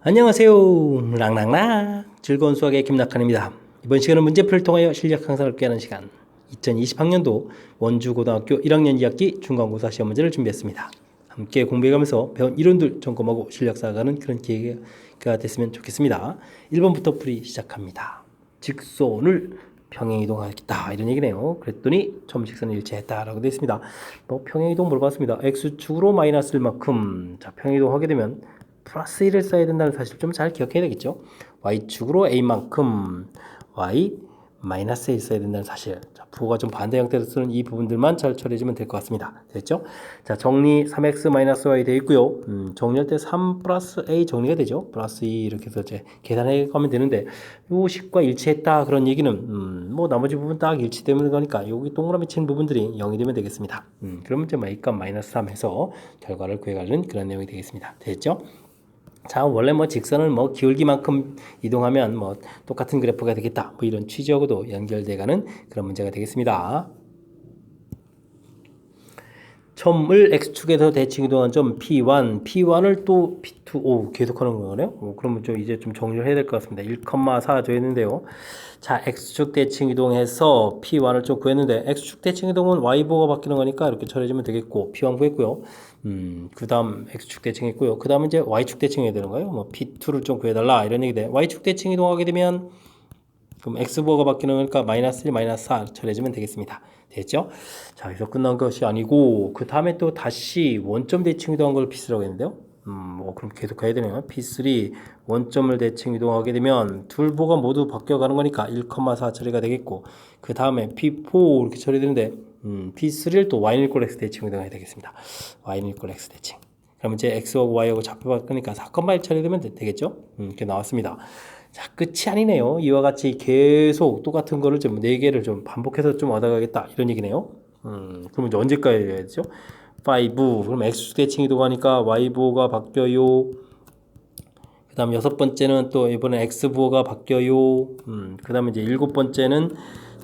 안녕하세요. 랑랑랑 즐거운 수학의 김낙한입니다. 이번 시간은 문제풀이를 통하여 실력 향상을 꾀하는 시간 2020학년도 원주고등학교 1학년 2학기 중간고사 시험 문제를 준비했습니다. 함께 공부해가면서 배운 이론들 점검하고 실력 쌓아가는 그런 기회가 됐으면 좋겠습니다. 1번부터 풀이 시작합니다. 직선을 평행이동하겠다 이런 얘기네요. 그랬더니 점식선을 일치했다라고 되어 있습니다. 평행이동 물어봤습니다. x축으로 마이너스 1만큼 자 평행이동하게 되면 플러스 1을 써야 된다는 사실 좀 잘 기억해야 되겠죠. y축으로 a만큼 y 마이너스 1 써야 된다는 사실. 자, 부호가 좀 반대 형태로 쓰는 이 부분들만 잘 처리해주면 될 것 같습니다. 됐죠? 자, 정리 3x 마이너스 y 되어 있고요. 정리할 때 3 플러스 a 정리가 되죠. 플러스 2 이렇게 해서 이제 계산해 가면 되는데 요 식과 일치했다 그런 얘기는 뭐 나머지 부분 딱 일치되는 거니까 여기 동그라미 치는 부분들이 0이 되면 되겠습니다. 그러면 이제 y값 마이너스 3 해서 결과를 구해가는 그런 내용이 되겠습니다. 됐죠? 자, 원래 뭐 직선을 뭐 기울기만큼 이동하면 뭐 똑같은 그래프가 되겠다. 뭐 이런 취지하고도 연결돼가는 그런 문제가 되겠습니다. 점을 x축에서 대칭 이동한 점 P1, P1을 또 P2, 오, 계속하는 거네요. 그러면 좀 이제 좀 정리를 해야 될 것 같습니다. 1,4 줘있는데요. 자, x축 대칭 이동해서 P1을 좀 구했는데, x축 대칭 이동은 y보가 바뀌는 거니까 이렇게 처리해주면 되겠고, P1 구했고요. 그 다음 x축 대칭 했고요. 그 다음 이제 y축 대칭 해야 되는 거예요. 뭐 P2를 좀 구해달라 이런 얘기인데, y축 대칭 이동하게 되면 그럼 x부호가 바뀌는 거니까 마이너스 1, 마이너스 4 처리해주면 되겠습니다. 됐죠? 자, 여기서 끝난 것이 아니고 그 다음에 또 다시 원점 대칭 이동한 걸 P3라고 했는데요. 그럼 계속 가야 되네요. P3 원점을 대칭 이동하게 되면 둘 보가 모두 바뀌어가는 거니까 1,4 처리가 되겠고 그 다음에 P4 이렇게 처리되는데 P3를 또 y는 equal x 대칭 이동해야 되겠습니다. y는 equal x 대칭. 그러면 이제 x하고 y하고 좌표 바꾸니까 4,1 처리되면 되겠죠? 이렇게 나왔습니다. 자, 끝이 아니네요. 이와 같이 계속 똑같은 거를 좀 4개를 좀 반복해서 좀 얻어가겠다. 이런 얘기네요. 그러면 이제 언제까지 해야 되죠? 5. 그럼 x축 대칭 이동하니까 y부호가 바뀌어요. 그 다음 6번째는 또 이번에 x부호가 바뀌어요. 그 다음에 이제 7번째는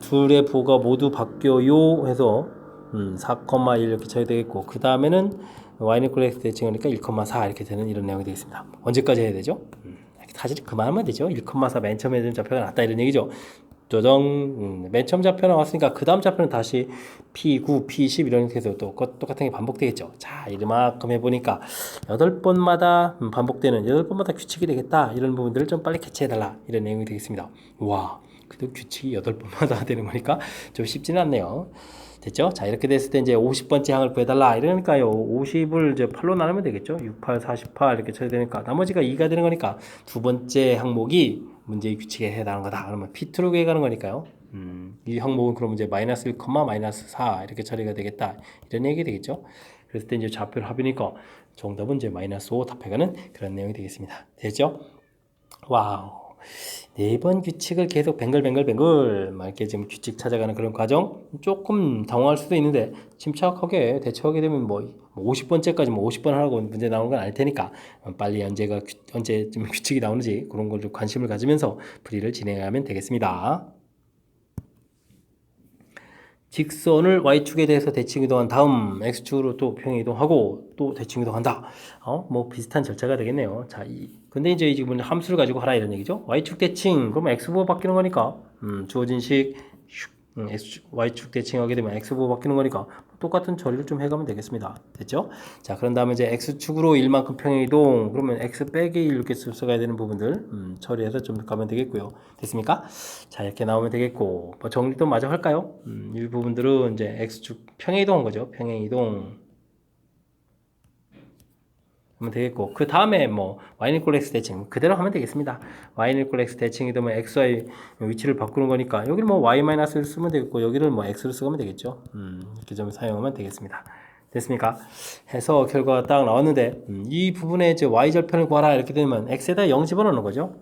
둘의 부호가 모두 바뀌어요. 해서 4,1 이렇게 쳐야 되겠고 그 다음에는 y는 equal x 대칭하니까 1,4 이렇게 되는 이런 내용이 되겠습니다. 언제까지 해야 되죠? 사실 그만하면 되죠. 1,4 맨 처음에 든 좌표가 나왔다 이런 얘기죠. 조정 맨 처음 좌표 나왔으니까 그 다음 좌표는 다시 P9, P10 이렇게 해서 또 똑같은 게 반복되겠죠. 자, 이만큼 해보니까 8번마다 반복되는 8번마다 규칙이 되겠다. 이런 부분들을 좀 빨리 캐치해달라. 이런 내용이 되겠습니다. 와, 그래도 규칙이 8번마다 되는 거니까 좀 쉽지는 않네요. 됐죠? 자, 이렇게 됐을 때 이제 50번째 항을 구해달라. 이러니까요. 50을 이제 8로 나누면 되겠죠? 6, 8, 48 이렇게 쳐야 되니까 나머지가 2가 되는 거니까 두 번째 항목이 문제의 규칙에 해당하는 거다. 그러면 P2로 구해가는 거니까요. 이 항목은 그러면 이제 마이너스 1, 마이너스 4 이렇게 처리가 되겠다. 이런 얘기 되겠죠? 그랬을 때 이제 좌표를 합이니까 정답은 이제 마이너스 5 답해가는 그런 내용이 되겠습니다. 됐죠? 와우. 4번 규칙을 계속 뱅글뱅글 막 이렇게 지금 규칙 찾아가는 그런 과정 조금 당황할 수도 있는데 침착하게 대처하게 되면 뭐 50번째까지 뭐 50번 하라고 문제 나오는 건 아닐 테니까 빨리 언제쯤 규칙이 나오는지 그런 걸 좀 관심을 가지면서 풀이를 진행하면 되겠습니다. 직선을 y축에 대해서 대칭 이동한 다음 x축으로 또 평행 이동하고 또 대칭 이동한다. 뭐 비슷한 절차가 되겠네요. 자, 근데 이제 지금 함수를 가지고 하라 이런 얘기죠. y축 대칭 그러면 x부호 바뀌는 거니까 주어진 식 y축 대칭하게 되면 x부호 바뀌는 거니까 똑같은 처리를 좀 해가면 되겠습니다. 됐죠? 자, 그런 다음에 이제 x축으로 1만큼 평행 이동 그러면 x 빼기 1 이렇게 써가야 되는 부분들 처리해서 좀 가면 되겠고요. 됐습니까? 자, 이렇게 나오면 되겠고 뭐 정리도 마저 할까요? 이 부분들은 이제 x축 평행 이동한 거죠. 평행 이동 하면 되겠고 그 다음에 뭐 y는 equal x 대칭 그대로 하면 되겠습니다. y는 equal x 대칭이 되면 xy 위치를 바꾸는 거니까 여기를 뭐 y-를 쓰면 되겠고 여기를 뭐 x를 쓰면 되겠죠. 이렇게 좀 사용하면 되겠습니다. 됐습니까? 해서 결과가 딱 나왔는데 이 부분에 이제 y절편을 구하라 이렇게 되면 x에다 0 집어넣는 거죠.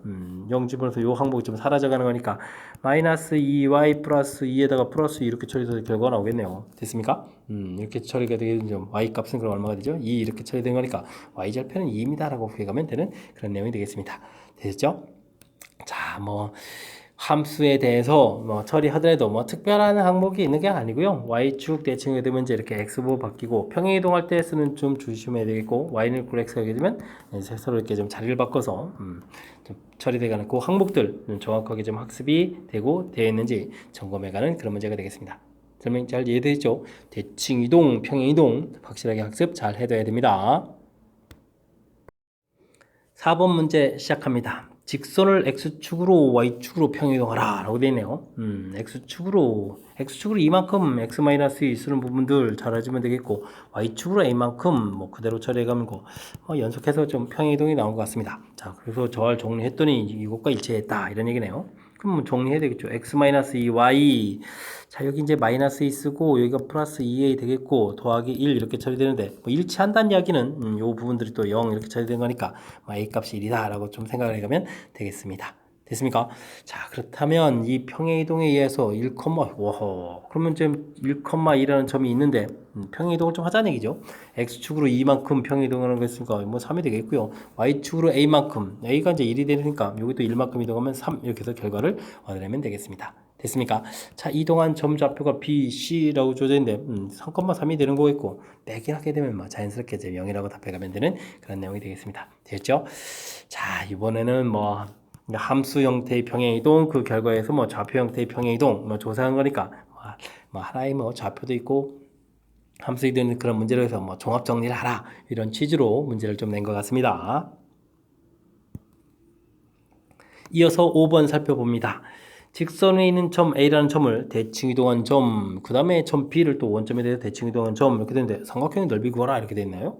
0 집어넣어서 이 항목이 좀 사라져가는 거니까 마이너스 2y 플러스 2에다가 플러스 2 이렇게 처리해서 결과가 나오겠네요. 됐습니까? 이렇게 처리가 되면 y 값은 그럼 얼마가 되죠? 2 이렇게 처리된 거니까 y절편은 2입니다 라고 구해가면 되는 그런 내용이 되겠습니다. 됐죠? 자, 뭐 함수에 대해서 뭐 처리하더라도 뭐 특별한 항목이 있는 게 아니고요. y축 대칭하게 되면 이제 이렇게 x로 바뀌고 평행 이동할 때 쓰는 좀 조심해야 되겠고 y는 equal x 하게 되면 이제 서로 이렇게 좀 자리를 바꿔서 좀 처리돼가는 그 항목들 정확하게 좀 학습이 되고 되어 있는지 점검해가는 그런 문제가 되겠습니다. 설명 잘 이해되죠? 대칭 이동, 평행 이동 확실하게 학습 잘 해둬야 됩니다. 4번 문제 시작합니다. 직선을 x축으로 y축으로 평행이동하라 라고 되어 있네요. x축으로 이만큼 x-2 쓰는 부분들 잘 해주면 되겠고 y축으로 a만큼 뭐 그대로 처리해가면 연속해서 좀 평행이동이 나온 것 같습니다. 자, 그래서 절 정리했더니 이것과 일치했다 이런 얘기네요. 그럼 뭐 정리해야 되겠죠. x-2y. 자, 여기 이제 -2 쓰고 여기가 플러스 2a 되겠고 더하기 1 이렇게 처리되는데 뭐 일치한다는 이야기는 요 부분들이 또 0 이렇게 처리된 거니까 a 값이 1이다 라고 좀 생각을 해가면 되겠습니다. 됐습니까? 자, 그렇다면 이 평행이동에 의해서 1, 워허. 그러면 지금 1,2라는 점이 있는데 평행이동을 좀 하자는 얘기죠. x축으로 2만큼 평행이동하는 거 있으니까 뭐 3이 되겠고요. y축으로 a만큼 a가 이제 1이 되니까 여기도 1만큼 이동하면 3 이렇게 해서 결과를 얻어내면 되겠습니다. 됐습니까? 자, 이동한 점 좌표가 B, C라고 주어져 있는데 3,3이 되는 거겠고 빼기 하게 되면 뭐 자연스럽게 이제 0이라고 답해가면 되는 그런 내용이 되겠습니다. 됐죠? 자, 이번에는 뭐 함수 형태의 평행이동 그 결과에서 뭐 좌표 형태의 평행이동 뭐 조사한 거니까 뭐 하나의 뭐 좌표도 있고 함수이 되는 그런 문제로 해서 뭐 종합 정리를 하라 이런 취지로 문제를 좀 낸 것 같습니다. 이어서 5번 살펴봅니다. 직선에 있는 점 A라는 점을 대칭 이동한 점, 그 다음에 점 B를 또 원점에 대해서 대칭 이동한 점 이렇게 되는데 삼각형의 넓이 구하라 이렇게 돼 있나요?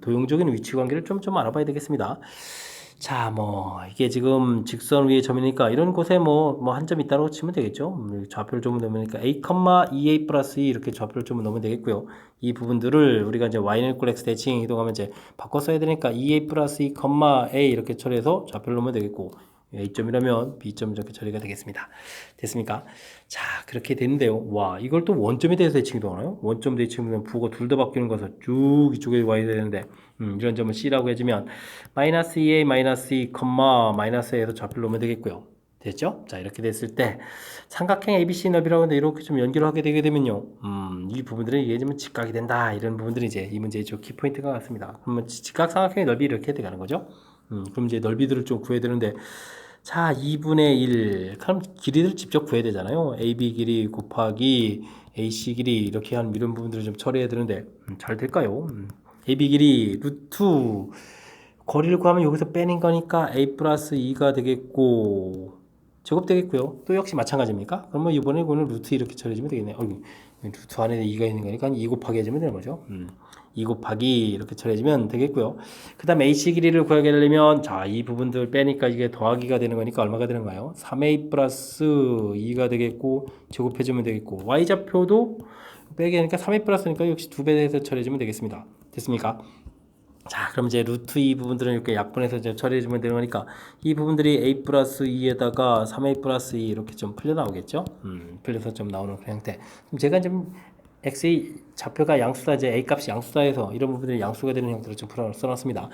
도형적인 위치 관계를 좀 알아봐야 되겠습니다. 자, 뭐 이게 지금 직선 위의 점이니까 이런 곳에 뭐 한 점 있다고 치면 되겠죠. 좌표를 좀 넣으니까 a, 2a 플러스 2 이렇게 좌표를 좀 넣으면 되겠고요. 이 부분들을 우리가 이제 y는 equal x 대칭 이동하면 이제 바꿔 써야 되니까 2a 플러스 2, a 이렇게 처리해서 좌표를 넣으면 되겠고 A점이라면 B점 이렇게 처리가 되겠습니다. 됐습니까? 자, 그렇게 되는데요. 와, 이걸 또 원점에 대해서 대칭 이동하나요? 원점 대칭이면 부호가 둘 다 바뀌는 거서 쭉 이쪽에 와야 되는데 이런 점을 C라고 해주면 마이너스 2A 마이너스 2, 마이너스 A에서 좌표를 놓으면 되겠고요. 됐죠? 자, 이렇게 됐을 때 삼각형 ABC 넓이라고 하는데 이렇게 좀 연결을 하게 되게 되면요. 이 부분들은 이게 좀 직각이 된다. 이런 부분들이 이제 이 문제의 좀 키포인트가 같습니다. 그러면 직각 삼각형의 넓이 이렇게 돼가는 거죠. 그럼 이제 넓이들을 좀 구해야 되는데 자, 2분의 1. 그럼 길이를 직접 구해야 되잖아요. AB 길이 곱하기 AC 길이 이렇게 한 이런 부분들을 좀 처리해야 되는데 잘 될까요? AB 길이 루트 거리를 구하면 여기서 빼는 거니까 A 플러스 2가 되겠고 제곱 되겠고요. 또 역시 마찬가지입니까? 그러면 이번에 이거는 루트 이렇게 처리해주면 되겠네요. 루트 안에 2가 있는 거니까 2 곱하기 해주면 되는 거죠. 2 곱하기 이렇게 처리해주면 되겠고요. 그 다음 AC 길이를 구하게 되려면 자, 이 부분들 빼니까 이게 더하기가 되는 거니까 얼마가 되는가요? 3A 플러스 2가 되겠고 제곱해주면 되겠고 Y좌표도 빼게 하니까 3A 플러스니까 역시 2배 해서 처리해주면 되겠습니다. 됐습니까? 자, 그럼 이제 루트 이 부분들은 이렇게 약분해서 이제 처리해주면 되는 거니까 이 부분들이 a 플러스 2에다가 3a 플러스 2 이렇게 좀 풀려 나오겠죠? 풀려서 좀 나오는 그 형태. 그럼 제가 좀 x의 좌표가 양수다, 이제 a 값이 양수다 해서 이런 부분들이 양수가 되는 형태로 좀 써놨습니다.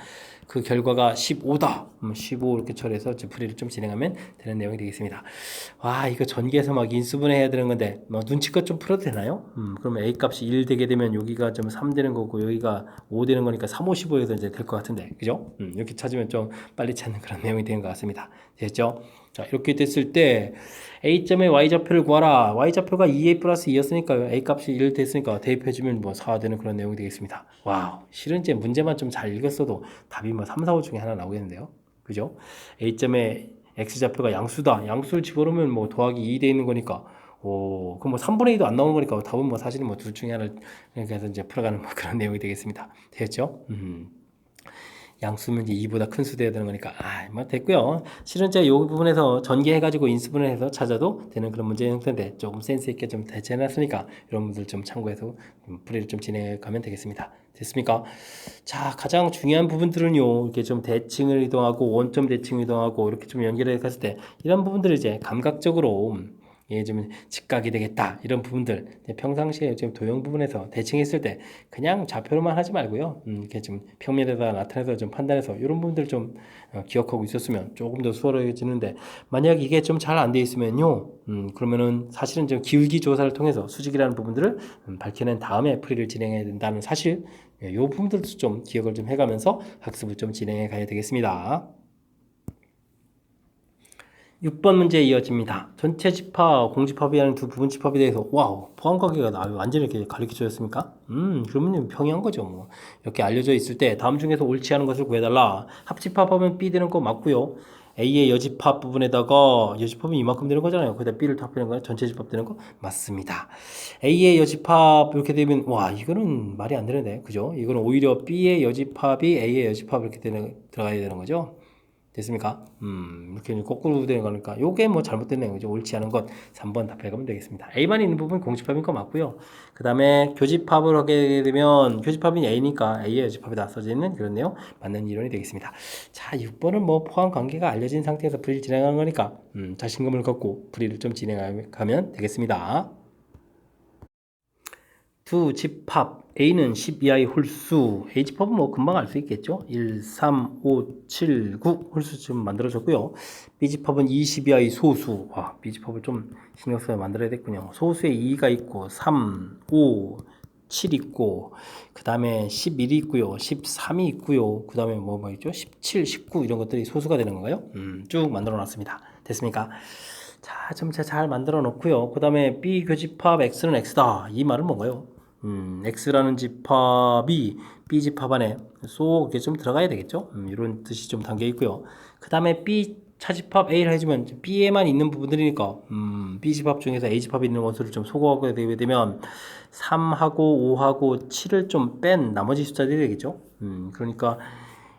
그 결과가 15다. 15 이렇게 처리해서 풀이를 좀 진행하면 되는 내용이 되겠습니다. 와, 이거 전개해서 막 인수분해 해야 되는 건데 뭐 눈치껏 좀 풀어도 되나요? 그러면 a 값이 1 되게 되면 여기가 좀 3 되는 거고 여기가 5 되는 거니까 3, 5, 15에서 이제 될 것 같은데, 그죠? 이렇게 찾으면 좀 빨리 찾는 그런 내용이 되는 것 같습니다. 됐죠? 자, 이렇게 됐을 때 A점의 Y좌표를 구하라. Y좌표가 2A 플러스 2였으니까 A 값이 1 됐으니까 대입해주면 뭐 4 되는 그런 내용이 되겠습니다. 와우, 실은 이제 문제만 좀 잘 읽었어도 답이 뭐 3, 4, 5 중에 하나 나오겠는데요. 그죠? A점의 X좌표가 양수다. 양수를 집어넣으면 뭐 더하기 2 돼 있는 거니까 그럼 뭐 3분의 2도 안 나오는 거니까 답은 뭐 사실은 뭐 둘 중에 하나 이렇게 해서 이제 풀어가는 뭐 그런 내용이 되겠습니다. 됐죠? 양수면 이제 2보다 큰 수 돼야 되는 거니까 뭐 됐고요. 실은 제가 이 부분에서 전개해가지고 인수분해해서 찾아도 되는 그런 문제 형태인데 조금 센스 있게 좀 대체해놨으니까 이런 분들 좀 참고해서 풀이를 좀 진행해가면 되겠습니다. 됐습니까? 자, 가장 중요한 부분들은요, 이렇게 좀 대칭을 이동하고 원점 대칭을 이동하고 이렇게 좀 연결해 갔을 때 이런 부분들을 이제 감각적으로 이게 좀 직각이 되겠다 이런 부분들 평상시에 좀 도형 부분에서 대칭했을 때 그냥 좌표로만 하지 말고요. 이렇게 좀 평면에다 나타내서 좀 판단해서 이런 부분들 좀 기억하고 있었으면 조금 더 수월해지는데 만약 이게 좀 잘 안 돼 있으면요. 그러면은 사실은 좀 기울기 조사를 통해서 수직이라는 부분들을 밝혀낸 다음에 풀이를 진행해야 된다는 사실 이 부분들도 좀 기억을 좀 해가면서 학습을 좀 진행해 가야 되겠습니다. 6번 문제 이어집니다. 전체 집합, 공집합이라는 두 부분 집합에 대해서 와우 포함관계가 완전히 이렇게 가르쳐줬습니까? 그러면 평이한 거죠. 뭐 이렇게 알려져 있을 때 다음 중에서 옳지 않은 것을 구해달라. 합집합하면 B 되는 거 맞고요. A의 여집합 부분에다가 여집합은 이만큼 되는 거잖아요. 거기다 B를 합하는 거야. 전체 집합 되는 거 맞습니다. A의 여집합 이렇게 되면 와 이거는 말이 안 되는데 그죠? 이거는 오히려 B의 여집합이 A의 여집합 이렇게 들어가야 되는 거죠. 됐습니까? 이렇게 거꾸로 되는 거니까 요게 뭐 잘못된 내용이죠. 옳지 않은 것 3번 답해가면 되겠습니다. A만 있는 부분 공집합인 거 맞고요. 그 다음에 교집합을 하게 되면 교집합이 A니까 A의 여집합이 다 써져 있는 그런 내용 맞는 이론이 되겠습니다. 자 6번은 뭐 포함 관계가 알려진 상태에서 풀이를 진행하는 거니까 자신감을 갖고 풀이를 좀 진행하면 되겠습니다. 두 집합 A는 10 이하의 홀수 A 집합은 뭐 금방 알 수 있겠죠 1, 3, 5, 7, 9 홀수 좀 만들어졌고요 B 집합은 20 이하의 소수 와 B 집합을 좀 신경 써서 만들어야 됐군요 소수에 2가 있고 3, 5, 7 있고 그 다음에 11이 있고요 13이 있고요 그 다음에 뭐 있죠 17, 19 이런 것들이 소수가 되는 건가요 쭉 만들어 놨습니다 됐습니까 자, 점차 잘 만들어 놓고요. 그 다음에 B 교집합 X는 X다. 이 말은 뭔가요? X라는 집합이 B 집합 안에 쏙 이렇게 좀 들어가야 되겠죠? 이런 뜻이 좀 담겨 있고요. 그 다음에 B 차집합 A를 해주면 B에만 있는 부분들이니까 B 집합 중에서 A 집합에 있는 원소를 좀 소거하게 되면 3하고 5하고 7을 좀 뺀 나머지 숫자들이 되겠죠? 그러니까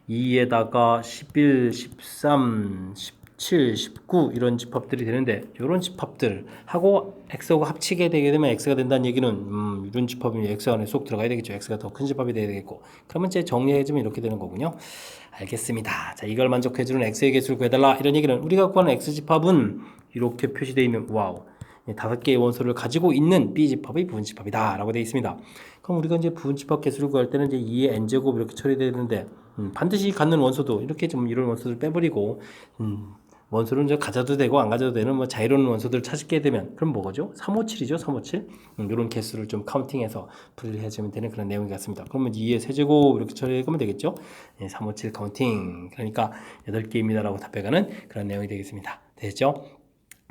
2에다가 11, 13, 17, 19 이런 집합들이 되는데 이런 집합들하고 x하고 합치게 되게 되면 x가 된다는 얘기는 이런 집합이 x 안에 속 들어가야 되겠죠. x가 더 큰 집합이 돼야 되겠고 그러면 이제 정리해주면 이렇게 되는 거군요. 알겠습니다. 자 이걸 만족해주는 x의 개수를 구해달라 이런 얘기는 우리가 구하는 x집합은 이렇게 표시되어 있는 와우 5개의 원소를 가지고 있는 B집합이 부분집합이다 라고 되어 있습니다. 그럼 우리가 이제 부분집합 개수를 구할 때는 이제 2의 n제곱 이렇게 처리되는데 반드시 갖는 원소도 이렇게 좀 이런 원소를 빼버리고 원소를 이제 가져도 되고 안 가져도 되는 뭐 자유로운 원소들을 찾게 되면 그럼 뭐죠? 357이죠 357 이런 개수를 좀 카운팅해서 분리를 해주면 되는 그런 내용이 같습니다. 그러면 2의 세제곱 이렇게 처리하면 되겠죠? 357 카운팅 그러니까 8개입니다 라고 답해가는 그런 내용이 되겠습니다. 됐죠?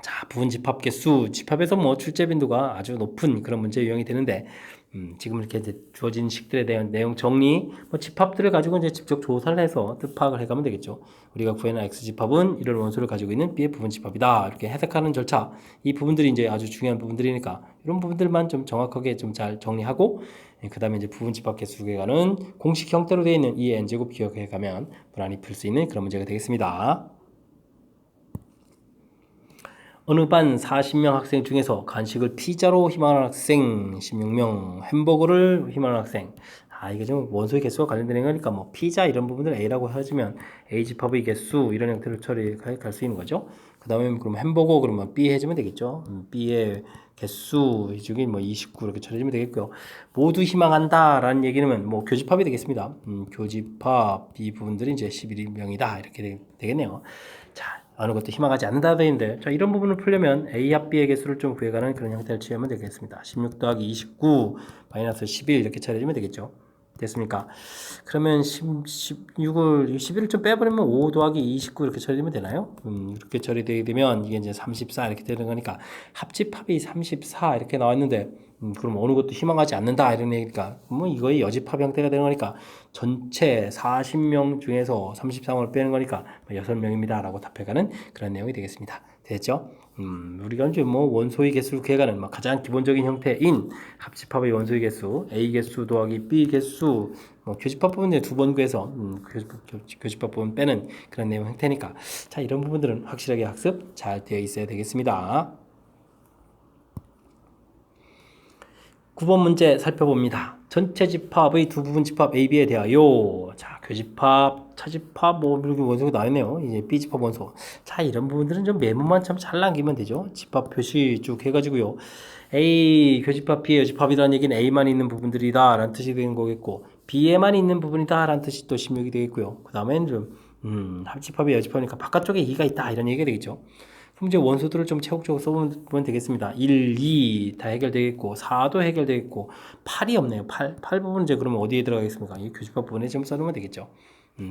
자, 부분 집합 개수, 집합에서 뭐 출제 빈도가 아주 높은 그런 문제 유형이 되는데, 지금 이렇게 이제 주어진 식들에 대한 내용 정리, 뭐 집합들을 가지고 이제 직접 조사를 해서 뜻 파악을 해가면 되겠죠. 우리가 구해낸 X 집합은 이런 원소를 가지고 있는 B의 부분 집합이다. 이렇게 해석하는 절차, 이 부분들이 이제 아주 중요한 부분들이니까 이런 부분들만 좀 정확하게 좀 잘 정리하고, 그 다음에 이제 부분 집합 개수 구해가는 공식 형태로 되어 있는 이 n제곱 기억해 가면 무난히 풀 수 있는 그런 문제가 되겠습니다. 어느 반 40명 학생 중에서 간식을 피자로 희망하는 학생 16명, 햄버거를 희망하는 학생. 이게 좀 원소의 개수와 관련된 거니까 뭐 피자 이런 부분들 A라고 해주면 A 집합의 개수 이런 형태로 처리할 수 있는 거죠. 그 다음에 그럼 햄버거 그러면 B 해주면 되겠죠. B의 개수 이 중에 뭐 29 이렇게 처리해주면 되겠고요. 모두 희망한다라는 얘기는 뭐 교집합이 되겠습니다. 교집합 이 부분들이 이제 11명이다 이렇게 되겠네요. 자. 어느 것도 희망하지 않는다 되는데 자 이런 부분을 풀려면 A 합 B의 개수를 좀 구해가는 그런 형태를 취하면 되겠습니다. 16 더하기 29 마이너스 11 이렇게 처리해주면 되겠죠. 됐습니까? 그러면 11을 좀 빼버리면 5 더하기 29 이렇게 처리되면 되나요? 이렇게 처리되게 되면 이게 이제 34 이렇게 되는 거니까 합집합이 34 이렇게 나왔는데 그럼 어느 것도 희망하지 않는다 이런 얘기니까 뭐 이거의 여집합 형태가 되는 거니까 전체 40명 중에서 33을 빼는 거니까 6명입니다 라고 답해가는 그런 내용이 되겠습니다. 됐죠? 우리가 이제 뭐 원소의 개수를 구해가는 가장 기본적인 형태인 합집합의 원소의 개수 A 개수 더하기 B 개수 교집합 부분에 2번 구해서 교집합 부분 빼는 그런 내용 형태니까 자 이런 부분들은 확실하게 학습 잘 되어 있어야 되겠습니다. 9번 문제 살펴봅니다. 전체 집합의 두 부분 집합 AB에 대하여 자 교집합, 차집합 뭐 이렇게 원소가 나왔네요. 이제 B집합 원소. 자 이런 부분들은 좀 메모만 참 잘 남기면 되죠. 집합 표시 쭉 해가지고요. A 교집합 B의 여집합이라는 얘기는 A만 있는 부분들이다 라는 뜻이 되는 거겠고 B에만 있는 부분이다 라는 뜻이 또 심역이 되겠고요. 그 다음엔 좀 합집합의 여집합이니까 바깥쪽에 2가 있다 이런 얘기가 되겠죠. 그럼 이제 원소들을 좀 체육적으로 써보면 되겠습니다. 1, 2 다 해결되겠고 4도 해결되겠고 8이 없네요. 8 부분 이제 그러면 어디에 들어가겠습니까? 이 교집합 부분에 좀 써놓으면 되겠죠.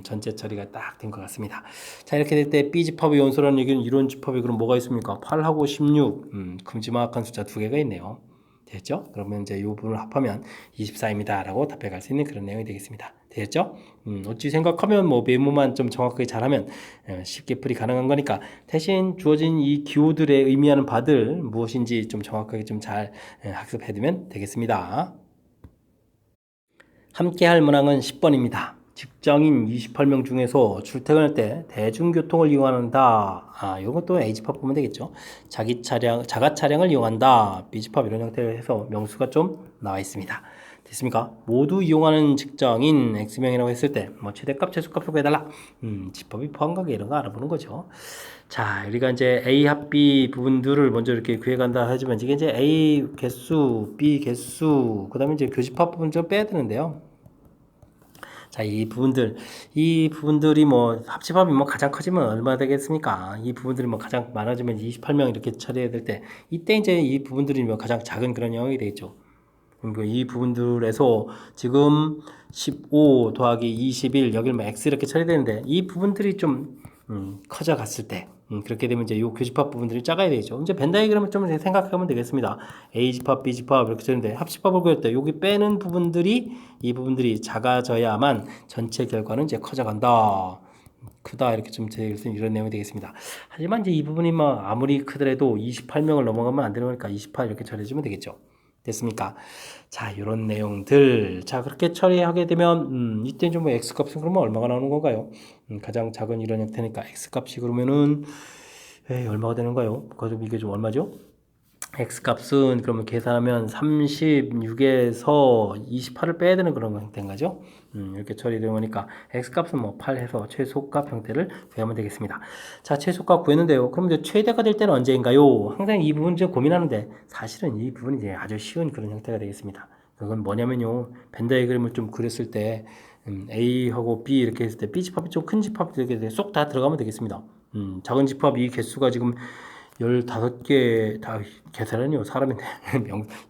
전체 처리가 딱 된 것 같습니다. 자 이렇게 될 때 B집합의 원소라는 얘기는 이론 집합이 그럼 뭐가 있습니까? 8하고 16 큼지막한 숫자 두 개가 있네요. 됐죠? 그러면 이제 이 부분을 합하면 24입니다 라고 답해 갈 수 있는 그런 내용이 되겠습니다. 됐죠? 어찌 생각하면 뭐 메모만 좀 정확하게 잘하면 쉽게 풀이 가능한 거니까 대신 주어진 이 기호들의 의미하는 바들 무엇인지 좀 정확하게 좀 잘 학습해 두면 되겠습니다. 함께 할 문항은 10번입니다. 직장인 28명 중에서 출퇴근할 때 대중교통을 이용한다. 이것도 A집합 보면 되겠죠. 자가 차량을 이용한다. B집합 이런 형태로 해서 명수가 좀 나와 있습니다. 됐습니까? 모두 이용하는 직장인 X명이라고 했을 때 뭐 최대값, 최소값을 구해달라. 집합이 포함관계 이런 거 알아보는 거죠. 자, 우리가 이제 A 합 B 부분들을 먼저 이렇게 구해간다 하지만 이게 이제 A 개수, B 개수, 그 다음에 이제 교집합 부분 좀 빼야 되는데요. 자, 이 부분들이 뭐 합집합이 뭐 가장 커지면 얼마 되겠습니까? 이 부분들이 뭐 가장 많아지면 28명 이렇게 처리해야 될 때, 이때 이제 이 부분들이 뭐 가장 작은 그런 영역이 되겠죠. 그리고 이 부분들에서 지금 15 더하기 21 여기를 뭐 X 이렇게 처리되는데 이 부분들이 좀 커져갔을 때 그렇게 되면 이제 이 교집합 부분들이 작아야 되죠. 이제 벤 다이그램을 좀 생각하면 되겠습니다. A집합, B집합 이렇게 되는데 합집합을 구할 때 여기 빼는 부분들이 이 부분들이 작아져야만 전체 결과는 이제 커져간다. 크다 이렇게 좀 이런 내용이 되겠습니다. 하지만 이제 이 부분이 뭐 아무리 크더라도 28명을 넘어가면 안 되는 거니까 28 이렇게 처리해주면 되겠죠. 됐습니까? 자, 이런 내용들. 자, 그렇게 처리하게 되면, 이때 좀 뭐 X값은 그러면 얼마가 나오는 건가요? 가장 작은 이런 형태니까 X값이 그러면은, 얼마가 되는가요? 그래도 이게 좀 얼마죠? X값은 그러면 계산하면 36에서 28을 빼야 되는 그런 형태인 거죠. 이렇게 처리되는 거니까 X값은 뭐 8 해서 최소값 형태를 구하면 되겠습니다. 자, 최소값 구했는데요. 그럼 이제 최대가 될 때는 언제인가요? 항상 이 부분 좀 고민하는데 사실은 이 부분이 이제 아주 쉬운 그런 형태가 되겠습니다. 그건 뭐냐면요. 벤 다이그램을 좀 그렸을 때 A하고 B 이렇게 했을 때 B집합이 좀 큰 집합이 되게 쏙 다 들어가면 되겠습니다. 작은 집합 이 개수가 지금 15개 다 계산은요 사람이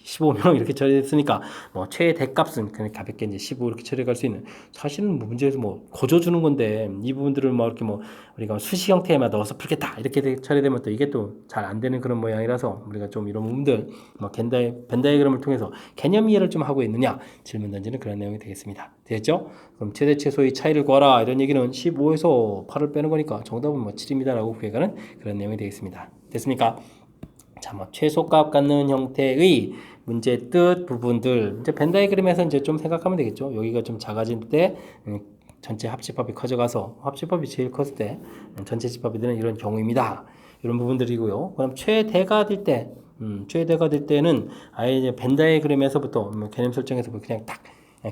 15명 이렇게 처리했으니까 뭐 최대값은 그냥 가볍게 이제 15 이렇게 처리할 수 있는 사실은 뭐 문제에서 뭐 고져주는 건데 이 부분들을 뭐 이렇게 뭐 우리가 수식 형태에만 넣어서 풀겠다 이렇게 처리되면 또 이게 또 잘 안 되는 그런 모양이라서 우리가 좀 이런 부분들 뭐 벤 다이그램을 통해서 개념 이해를 좀 하고 있느냐 질문 던지는 그런 내용이 되겠습니다. 됐죠? 그럼 최대 최소의 차이를 구하라 이런 얘기는 15에서 8을 빼는 거니까 정답은 뭐 7입니다 라고 구해가는 그런 내용이 되겠습니다. 됐습니까? 자, 뭐 최소값 갖는 형태의 문제 뜻 부분들 이제 벤 다이그램에서 이제 좀 생각하면 되겠죠. 여기가 좀 작아질 때 전체 합집합이 커져가서 합집합이 제일 컸을 때 전체 집합이 되는 이런 경우입니다. 이런 부분들이고요. 그럼 최대가 될 때, 최대가 될 때는 아예 이제 벤 다이그램에서부터 개념 설정에서부터 그냥 딱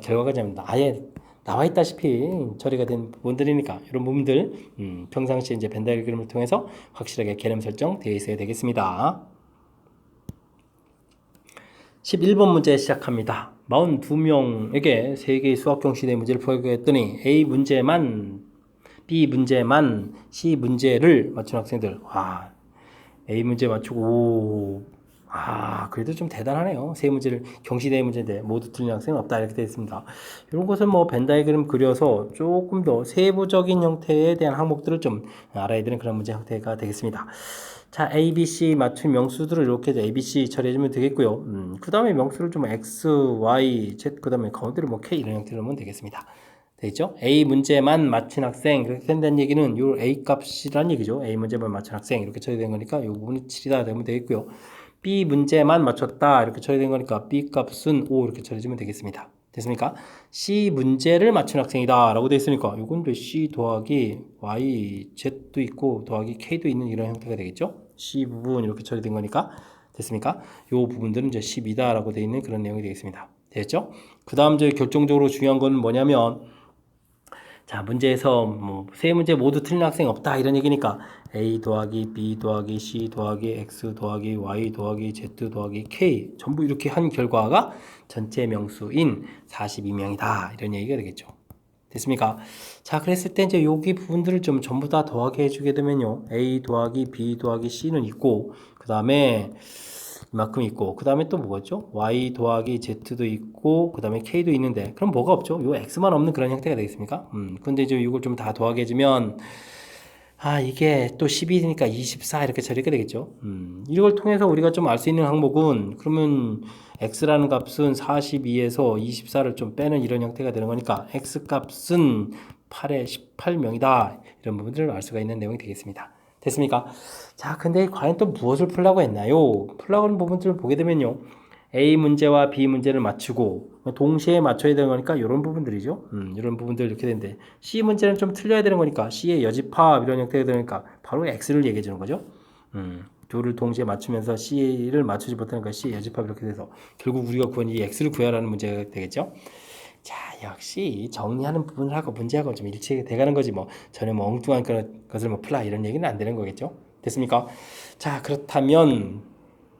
결과가 좀 아예 나와 있다시피 처리가 된 부분들이니까 이런 부분들 평상시에 이제 벤 다이그램을 통해서 확실하게 개념 설정 되어 있어야 되겠습니다. 11번 문제 시작합니다. 42명에게 3개의 수학 경시대 문제를 풀어했더니 A 문제만, B 문제만, C 문제를 맞춘 학생들. 와, A 문제 맞추고 그래도 좀 대단하네요. 세 문제를 경시대 문제인데 모두 틀린 학생은 없다 이렇게 되어 있습니다. 이런 것은 뭐 벤 다이그램 그려서 조금 더 세부적인 형태에 대한 항목들을 좀 알아야 되는 그런 문제 형태가 되겠습니다. 자, A, B, C 맞춘 명수들을 이렇게 A, B, C 처리해주면 되겠고요. 그 다음에 명수를 좀 X, Y, Z, 그 다음에 가운데를 뭐 K 이런 형태로 하면 되겠습니다. 되겠죠? A 문제만 맞춘 학생 이렇게 된다는 얘기는 요 A 값이란 얘기죠. A 문제만 맞춘 학생 이렇게 처리된 거니까 요 부분이 7이다 되면 되겠고요. B 문제만 맞췄다 이렇게 처리된 거니까 B 값은 5 이렇게 처리해주면 되겠습니다. 됐습니까? C 문제를 맞춘 학생이다 라고 되어 있으니까 요건 또 C 더하기 Y, Z도 있고 더하기 K도 있는 이런 형태가 되겠죠? C 부분 이렇게 처리된 거니까 됐습니까? 요 부분들은 이제 10이다라고 되어 있는 그런 내용이 되겠습니다. 됐죠? 그 다음 이제 결정적으로 중요한 거는 뭐냐면, 자, 문제에서 뭐 세 문제 모두 틀린 학생 없다 이런 얘기니까 A 더하기 B 더하기 C 더하기 X 더하기 Y 더하기 Z 더하기 K 전부 이렇게 한 결과가 전체 명수인 42명이다 이런 얘기가 되겠죠. 됐습니까? 자, 그랬을 때 이제 여기 부분들을 좀 전부 다 더하게 해주게 되면요, A 더하기 B 더하기 C는 있고, 그 다음에 이만큼 있고, 그 다음에 또 뭐겠죠? Y 더하기 Z도 있고, 그 다음에 K도 있는데, 그럼 뭐가 없죠? 요 X만 없는 그런 형태가 되겠습니까? 근데 이제 이걸 좀 다 더하게 해주면, 이게 또 12니까 24 이렇게 처리가 되겠죠. 이걸 통해서 우리가 좀 알 수 있는 항목은, 그러면 x라는 값은 42에서 24를 좀 빼는 이런 형태가 되는 거니까 x 값은 8에 18명이다. 이런 부분들을 알 수가 있는 내용이 되겠습니다. 됐습니까? 자, 근데 과연 또 무엇을 풀라고 했나요? 풀라고 하는 부분들을 보게 되면요, A 문제와 B 문제를 맞추고 동시에 맞춰야 되는 거니까 이런 부분들이죠. 이런 부분들 이렇게 되는데, C 문제는 좀 틀려야 되는 거니까 C의 여집합 이런 형태가 되니까 바로 X를 얘기해 주는 거죠. 둘을 동시에 맞추면서 C를 맞추지 못하니까 C의 여집합 이렇게 돼서 결국 우리가 구한 이 X를 구하라는 문제가 되겠죠. 자, 역시 정리하는 부분을 하고 문제하고 좀 일치가 돼가는 거지, 뭐 전혀 뭐 엉뚱한 그런 것을 뭐 풀라 이런 얘기는 안 되는 거겠죠. 됐습니까? 자, 그렇다면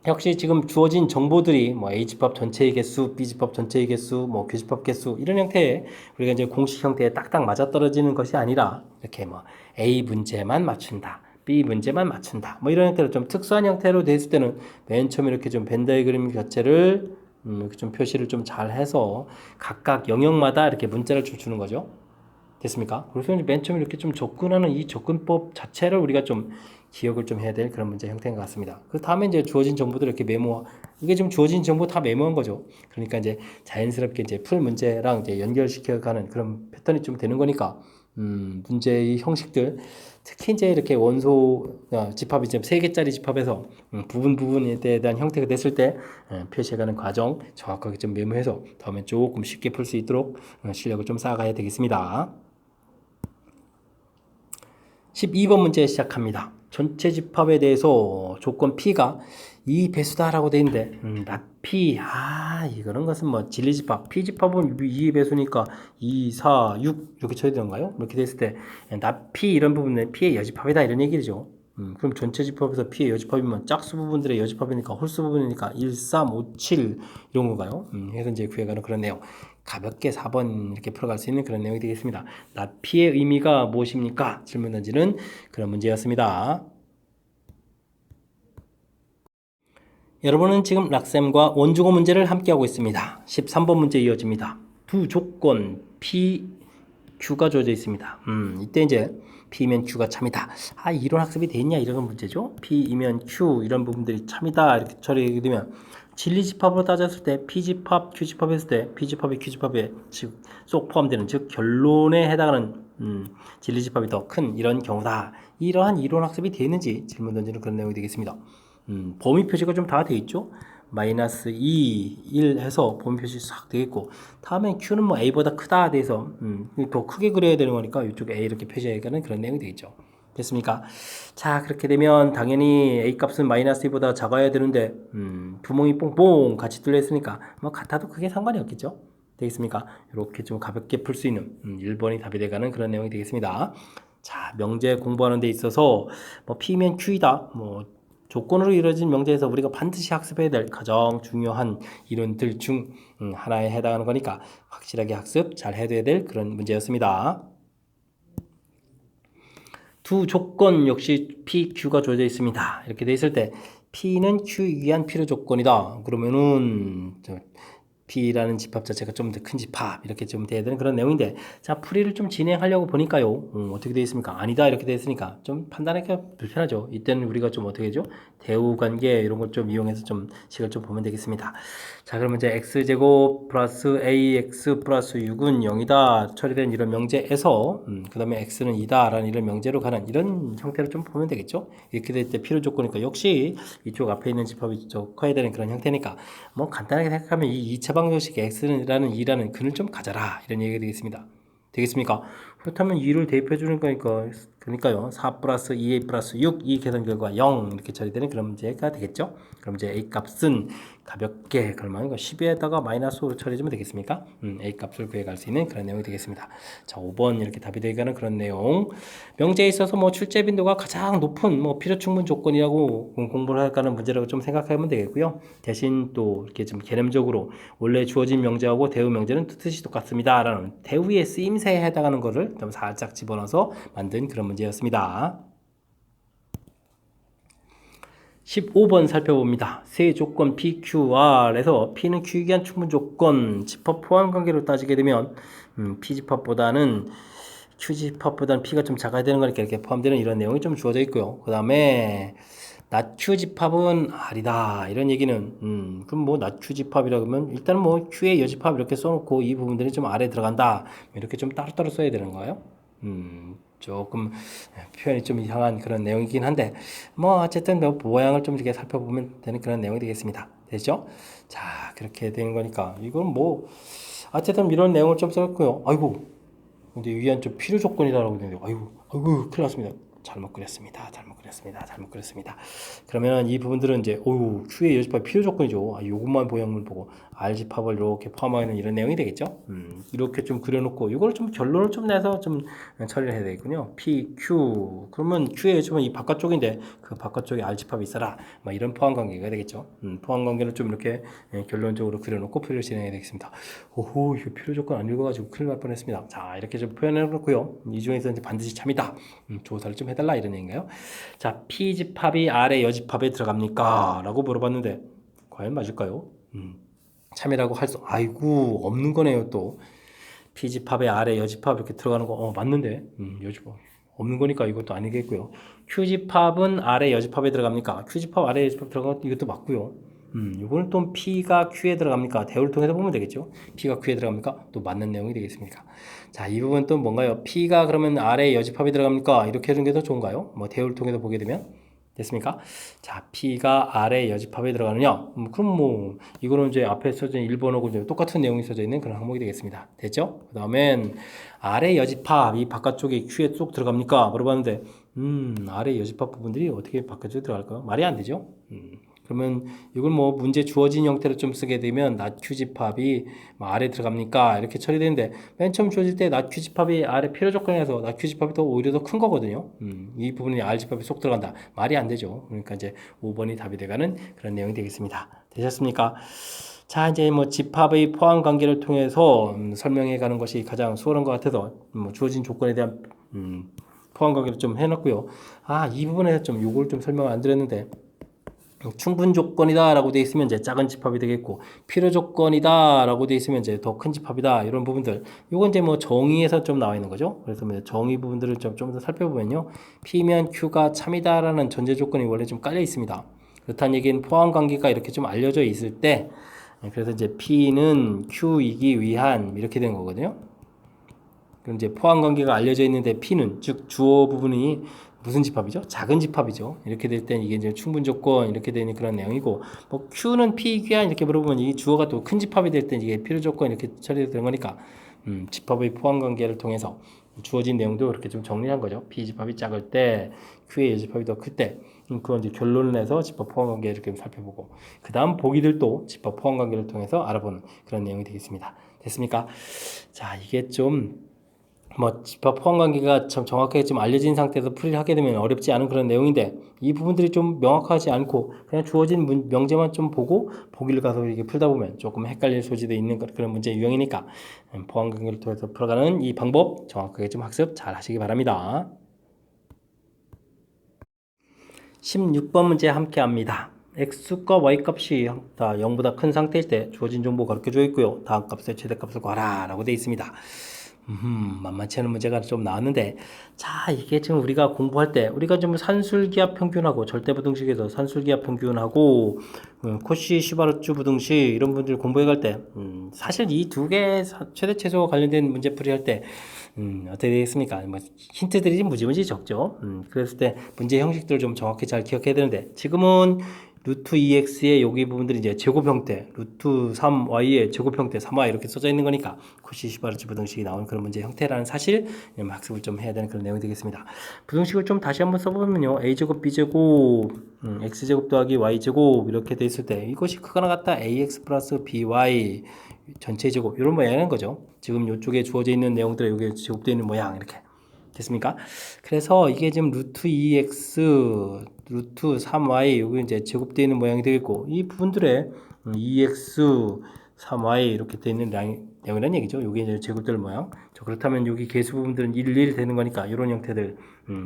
역시 지금 주어진 정보들이 뭐 A집합 전체의 개수, B집합 전체의 개수, 뭐 Q집합 개수 이런 형태의 우리가 이제 공식 형태에 딱딱 맞아떨어지는 것이 아니라 이렇게 뭐 A 문제만 맞춘다, B 문제만 맞춘다, 뭐 이런 형태로 좀 특수한 형태로 됐을 때는 맨 처음에 이렇게 좀 벤 다이그램 자체를 이렇게 좀 표시를 좀 잘 해서 각각 영역마다 이렇게 문자를 좀 주는 거죠. 됐습니까? 그래서 맨 처음에 이렇게 좀 접근하는 이 접근법 자체를 우리가 좀 기억을 좀 해야 될 그런 문제 형태인 것 같습니다. 그 다음에 이제 주어진 정보들 이렇게 메모, 이게 지금 주어진 정보 다 메모한 거죠. 그러니까 이제 자연스럽게 이제 풀 문제랑 이제 연결시켜가는 그런 패턴이 좀 되는 거니까, 문제의 형식들, 특히 이제 이렇게 원소 집합이 이제 3개짜리 집합에서 부분에 대한 형태가 됐을 때 표시해가는 과정 정확하게 좀 메모해서 다음에 조금 쉽게 풀 수 있도록 실력을 좀 쌓아가야 되겠습니다. 12번 문제 시작합니다. 전체 집합에 대해서 조건 P가 2배수다라고 되어 있는데, P, 이거는 것은 뭐 진리집합, P집합은 2배수니까 2, 4, 6 이렇게 쳐야 되는가요? 이렇게 됐을 때 P 이런 부분은 P의 여집합이다 이런 얘기죠. 그럼 전체 집합에서 P의 여집합이면 짝수 부분들의 여집합이니까 홀수 부분이니까 1, 3, 5, 7 이런 건가요? 해서 이제 구해가는 그런 내용. 가볍게 4번 이렇게 풀어갈 수 있는 그런 내용이 되겠습니다. P의 의미가 무엇입니까? 질문 던지는 그런 문제였습니다. 여러분은 지금 락쌤과 원주어 문제를 함께하고 있습니다. 13번 문제 이어집니다. 두 조건 P, Q가 주어져 있습니다. 이때 이제 P면 Q가 참이다. 이론 학습이 돼 있냐 이런 문제죠. P이면 Q 이런 부분들이 참이다 이렇게 처리하게 되면 진리집합으로 따졌을 때 P집합, Q집합 했을 때 P집합이 Q집합에 즉 쏙 포함되는, 즉 결론에 해당하는 진리집합이 더 큰 이런 경우다. 이러한 이론 학습이 되어 있는지 질문 던지는 그런 내용이 되겠습니다. 범위 표시가 좀 다 돼 있죠. 마이너스 2, 1 해서 범위 표시 싹 되겠고, 다음에 Q는 뭐 A보다 크다 돼서 더 크게 그려야 되는 거니까 이쪽에 A 이렇게 표시해야 되는 그런 내용이 되겠죠. 됐습니까? 자, 그렇게 되면 당연히 A 값은 마이너스 2보다 작아야 되는데 구멍이 뽕뽕 같이 뚫려 있으니까 뭐 같아도 크게 상관이 없겠죠. 되겠습니까? 이렇게 좀 가볍게 풀 수 있는 1번이 답이 돼가는 그런 내용이 되겠습니다. 자, 명제 공부하는 데 있어서 뭐 P면 Q이다, 뭐 조건으로 이루어진 명제에서 우리가 반드시 학습해야 될 가장 중요한 이론들 중 하나에 해당하는 거니까 확실하게 학습 잘 해둬야 될 그런 문제였습니다. 두 조건 역시 P, Q가 주어져 있습니다. 이렇게 돼 있을 때 P는 Q에 의한 필요 조건이다. 그러면은 P라는 집합 자체가 좀 더 큰 집합 이렇게 좀 돼야 되는 그런 내용인데, 자, 풀이를 좀 진행하려고 보니까요, 어떻게 되어 있습니까? 아니다 이렇게 되어 있으니까 좀 판단하기가 불편하죠. 이때는 우리가 좀 어떻게 하죠? 대우 관계 이런 것 좀 이용해서 좀 식을 좀 보면 되겠습니다. 자, 그러면 이제 x제곱 플러스 ax 플러스 6은 0이다 처리된 이런 명제에서 그 다음에 x는 2다 라는 이런 명제로 가는 이런 형태로 좀 보면 되겠죠. 이렇게 될 때 필요 조건이니까 역시 이쪽 앞에 있는 집합이 커야 되는 그런 형태니까 뭐 간단하게 생각하면 이 2차 방정식 x라는 2라는 근을 좀 가져라 이런 얘기가 되겠습니다. 되겠습니까? 그렇다면 2를 대입해 주는 거니까 그러니까요. 4 플러스 2a 플러스 6 이 계산 결과 0 이렇게 처리되는 그런 문제가 되겠죠. 그럼 이제 a 값은 가볍게 그러면 10에다가 마이너스 5로 처리해주면 되겠습니까? a 값을 구해갈 수 있는 그런 내용이 되겠습니다. 자, 5번 이렇게 답이 되가는 그런 내용. 명제에 있어서 뭐 출제 빈도가 가장 높은 뭐 필요 충분 조건이라고 공부를 할까는 문제라고 좀 생각하면 되겠고요. 대신 또 이렇게 좀 개념적으로 원래 주어진 명제하고 대우 명제는 뜻이 똑같습니다. 라는 대우의 쓰임새에 해당하는 것을 좀 살짝 집어넣어서 만든 그런 문제였습니다. 15번 살펴봅니다. 세 조건 PQR에서 P는 Q에 기한 충분 조건 집합 포함 관계로 따지게 되면 P집합보다는 Q집합보다는 P가 좀 작아야 되는 거니까 이렇게 포함되는 이런 내용이 좀 주어져 있고요. 그 다음에 낮 Q집합은 R이다 이런 얘기는 그럼 뭐 낮 Q집합이라 그러면 일단 뭐 Q의 여집합 이렇게 써놓고 이 부분들이 좀 아래에 들어간다 이렇게 좀 따로따로 써야 되는 거예요. 조금 표현이 좀 이상한 그런 내용이긴 한데 뭐 어쨌든 뭐 모양을 좀 이렇게 살펴보면 되는 그런 내용이 되겠습니다. 되죠? 자 그렇게 되는 거니까 이건 뭐 어쨌든 이런 내용을 좀 써놨고요. 아이고 근데 위안 좀 필요 조건이다라고 되는데 아이고 큰일 났습니다. 잘못 그렸습니다. 그러면 이 부분들은 이제 Q의 여집합 필요 조건이죠. 요것만 모양을 보고 R집합을 이렇게 포함하는 이런 내용이 되겠죠. 이렇게 좀 그려놓고 이걸 좀 결론을 좀 내서 좀 처리를 해야 되겠군요. P, Q 그러면 Q의 여집합은 이 바깥쪽인데 그 바깥쪽에 R집합이 있어라. 뭐 이런 포함 관계가 되겠죠. 포함 관계를 좀 이렇게 결론적으로 그려놓고 표를 진행해야 되겠습니다. 이거 필요 조건 안 읽어가지고 큰일 날 뻔했습니다. 자 이렇게 좀 표현해놓고요. 이 중에서 이제 반드시 참이다. 조사를 좀 해달라 이런 얘기인가요? 자, P집합이 R의 여집합에 들어갑니까? 라고 물어봤는데 과연 맞을까요? 참이라고 할 수 아이고 없는 거네요 또. P집합에 R의 여집합 이렇게 들어가는 거 맞는데 여집합 없는 거니까 이것도 아니겠고요. Q집합은 R의 여집합에 들어갑니까? Q집합 R의 여집합 들어가는 이것도 맞고요. 이거는 또 P가 Q에 들어갑니까? 대우를 통해서 보면 되겠죠. P가 Q에 들어갑니까? 또 맞는 내용이 되겠습니까? 자, 이 부분 또 뭔가요? P가 그러면 R의 여집합에 들어갑니까? 이렇게 하는 게 더 좋은가요? 뭐 대우를 통해서 보게 되면 됐습니까? 자, P가 R의 여집합에 들어가느냐? 그럼 뭐 이거는 이제 앞에 써져 있는 1번하고 이제 똑같은 내용이 써져 있는 그런 항목이 되겠습니다. 됐죠? 그 다음엔 R의 여집합 이 바깥쪽에 Q에 쏙 들어갑니까? 물어봤는데 R의 여집합 부분들이 어떻게 바깥쪽에 들어갈까요? 말이 안 되죠? 그러면 이걸 뭐 문제 주어진 형태로 좀 쓰게 되면 낮 Q집합이 뭐 아래 들어갑니까? 이렇게 처리되는데 맨 처음 주어질 때 낮 Q집합이 아래 필요 조건에서 낮 Q집합이 더 오히려 더 큰 거거든요. 이 부분이 R집합이 쏙 들어간다. 말이 안 되죠. 그러니까 이제 5번이 답이 돼가는 그런 내용이 되겠습니다. 되셨습니까? 자 이제 뭐 집합의 포함 관계를 통해서 설명해 가는 것이 가장 수월한 것 같아서 뭐 주어진 조건에 대한 포함 관계를 좀 해놨고요. 이 부분에서 좀 요걸 좀 설명 안 드렸는데 충분 조건이다 라고 되어 있으면 이제 작은 집합이 되겠고 필요 조건이다 라고 되어 있으면 이제 더 큰 집합이다 이런 부분들 요건 이제 뭐 정의에서 좀 나와 있는 거죠. 그래서 뭐 정의 부분들을 좀 더 살펴보면요 P면 Q가 참이다 라는 전제 조건이 원래 좀 깔려 있습니다. 그렇다는 얘기는 포함 관계가 이렇게 좀 알려져 있을 때 그래서 이제 P는 Q이기 위한 이렇게 된 거거든요. 그럼 이제 포함 관계가 알려져 있는데 P는 즉 주어 부분이 무슨 집합이죠? 작은 집합이죠. 이렇게 될 땐 이게 이제 충분 조건 이렇게 되는 그런 내용이고 뭐 Q는 P 귀한 이렇게 물어보면 이 주어가 또 큰 집합이 될 땐 이게 필요 조건 이렇게 처리되는 거니까 집합의 포함 관계를 통해서 주어진 내용도 이렇게 좀 정리한 거죠. P 집합이 작을 때 Q의 여집합이 더 클 때 그건 이제 결론을 내서 집합 포함 관계 이렇게 살펴보고 그 다음 보기들도 집합 포함 관계를 통해서 알아보는 그런 내용이 되겠습니다. 됐습니까? 자 이게 좀 뭐 집합 포함 관계가 참 정확하게 좀 알려진 상태에서 풀이를 하게 되면 어렵지 않은 그런 내용인데 이 부분들이 좀 명확하지 않고 그냥 주어진 명제만 좀 보고 보기를 가서 이렇게 풀다 보면 조금 헷갈릴 소지도 있는 그런 문제 유형이니까 포함 관계를 통해서 풀어가는 이 방법 정확하게 좀 학습 잘 하시기 바랍니다. 16번 문제 함께 합니다. x값과 y값이 다 0보다 큰 상태일 때 주어진 정보가 이렇게 주어 있고요. 다음 값의 최대값을 구하라 라고 되어 있습니다. 만만치 않은 문제가 좀 나왔는데 자 이게 지금 우리가 공부할 때 우리가 좀 산술기압 평균하고 절대부등식에서 산술기압 평균하고 코시 슈바르츠 부등식 이런 분들 공부해 갈 때 사실 이 두 개 최대 최소와 관련된 문제풀이 할 때 어떻게 되겠습니까? 뭐 힌트들이 무지무지 적죠. 그랬을 때 문제 형식들을 좀 정확히 잘 기억해야 되는데 지금은 루트 2x의 여기 부분들이 이제 제곱 형태, 루트 3y의 제곱 형태, 3y 이렇게 써져 있는 거니까 코시-시바르츠 부등식이 나오는 그런 문제 형태라는 사실 학습을 좀 해야 되는 그런 내용이 되겠습니다. 부등식을 좀 다시 한번 써보면요, a제곱, b제곱, x제곱 더하기 y제곱 이렇게 돼 있을 때 이것이 크거나 같다 ax 플러스 by 전체 제곱 이런 모양인 거죠. 지금 이쪽에 주어져 있는 내용들에 여기 제곱되어 있는 모양 이렇게 됐습니까? 그래서 이게 지금 루트 2x, 루트 3y 여기 이제 제곱되어 있는 모양이 되겠고 이 부분들에 2x, 3y 이렇게 되어 있는 내용이라는 얘기죠. 여기 이제 제곱될 모양. 그렇다면 여기 계수 부분들은 1, 1 되는 거니까 이런 형태들